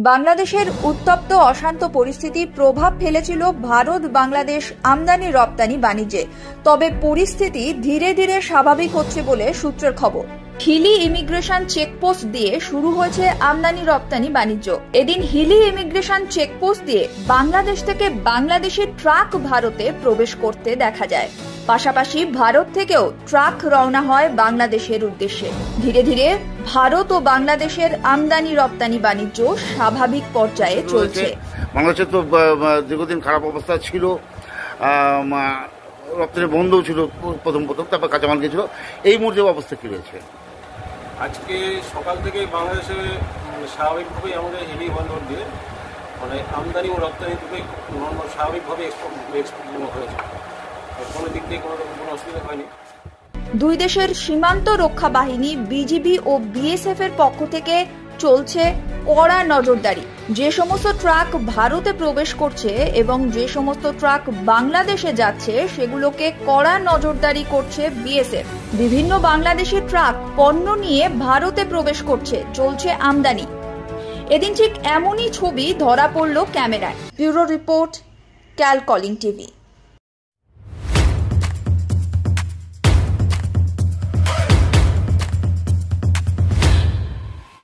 বাংলাদেশের উত্তপ্ত অশান্ত পরিস্থিতি প্রভাব ফেলেছিল ভারত বাংলাদেশ আমদানি রপ্তানি বাণিজ্যে। তবে পরিস্থিতি ধীরে ধীরে স্বাভাবিক হচ্ছে বলে সূত্রের খবর। হিলি ইমিগ্রেশন চেকপোস্ট দিয়ে শুরু হয়েছে আমদানি রপ্তানি বাণিজ্য। এদিন হিলি ইমিগ্রেশন চেকপোস্ট দিয়ে বাংলাদেশ থেকে বাংলাদেশি ট্রাক ভারতে প্রবেশ করতে দেখা যায়। পাশাপাশি ভারত থেকেও ট্রাক রওনা হয় বাংলাদেশের উদ্দেশ্যে। ধীরে ধীরে ভারত ও বাংলাদেশের আমদানি রপ্তানি বাণিজ্য স্বাভাবিক পর্যায়ে চলছে। বাংলাদেশে তো দীর্ঘদিন খারাপ অবস্থা ছিল, রপ্তানি বন্ধও ছিল প্রথম, তারপর কাঁচামাল গেছিল। এই মুহূর্তে অবস্থা কি রয়েছে? আজকে সকাল থেকে বাংলাদেশে স্বাভাবিকভাবেই আমাদের হেভি বন্দর দিয়ে আমদানি ও রপ্তানি দুটোই স্বাভাবিকভাবে এক্সপোর্ট হয়েছে। কোনো দিক দিয়ে কোনো অসুবিধা হয়নি। দুই দেশের সীমান্ত রক্ষা বাহিনী বিজিবি ও বিএসএফ এর পক্ষ থেকে চলছে কড়া নজরদারি। যে সমস্ত ট্রাক ভারতে প্রবেশ করছে এবং যে সমস্ত ট্রাক বাংলাদেশে যাচ্ছে সেগুলোকে কড়া নজরদারি করছে বিএসএফ। বিভিন্ন বাংলাদেশি ট্রাক পণ্য নিয়ে ভারতে প্রবেশ করছে, চলছে আমদানি। এদিন ঠিক এমনই ছবি ধরা পড়ল ক্যামেরায়। ব্যুরো রিপোর্ট, ক্যালকলিং টিভি।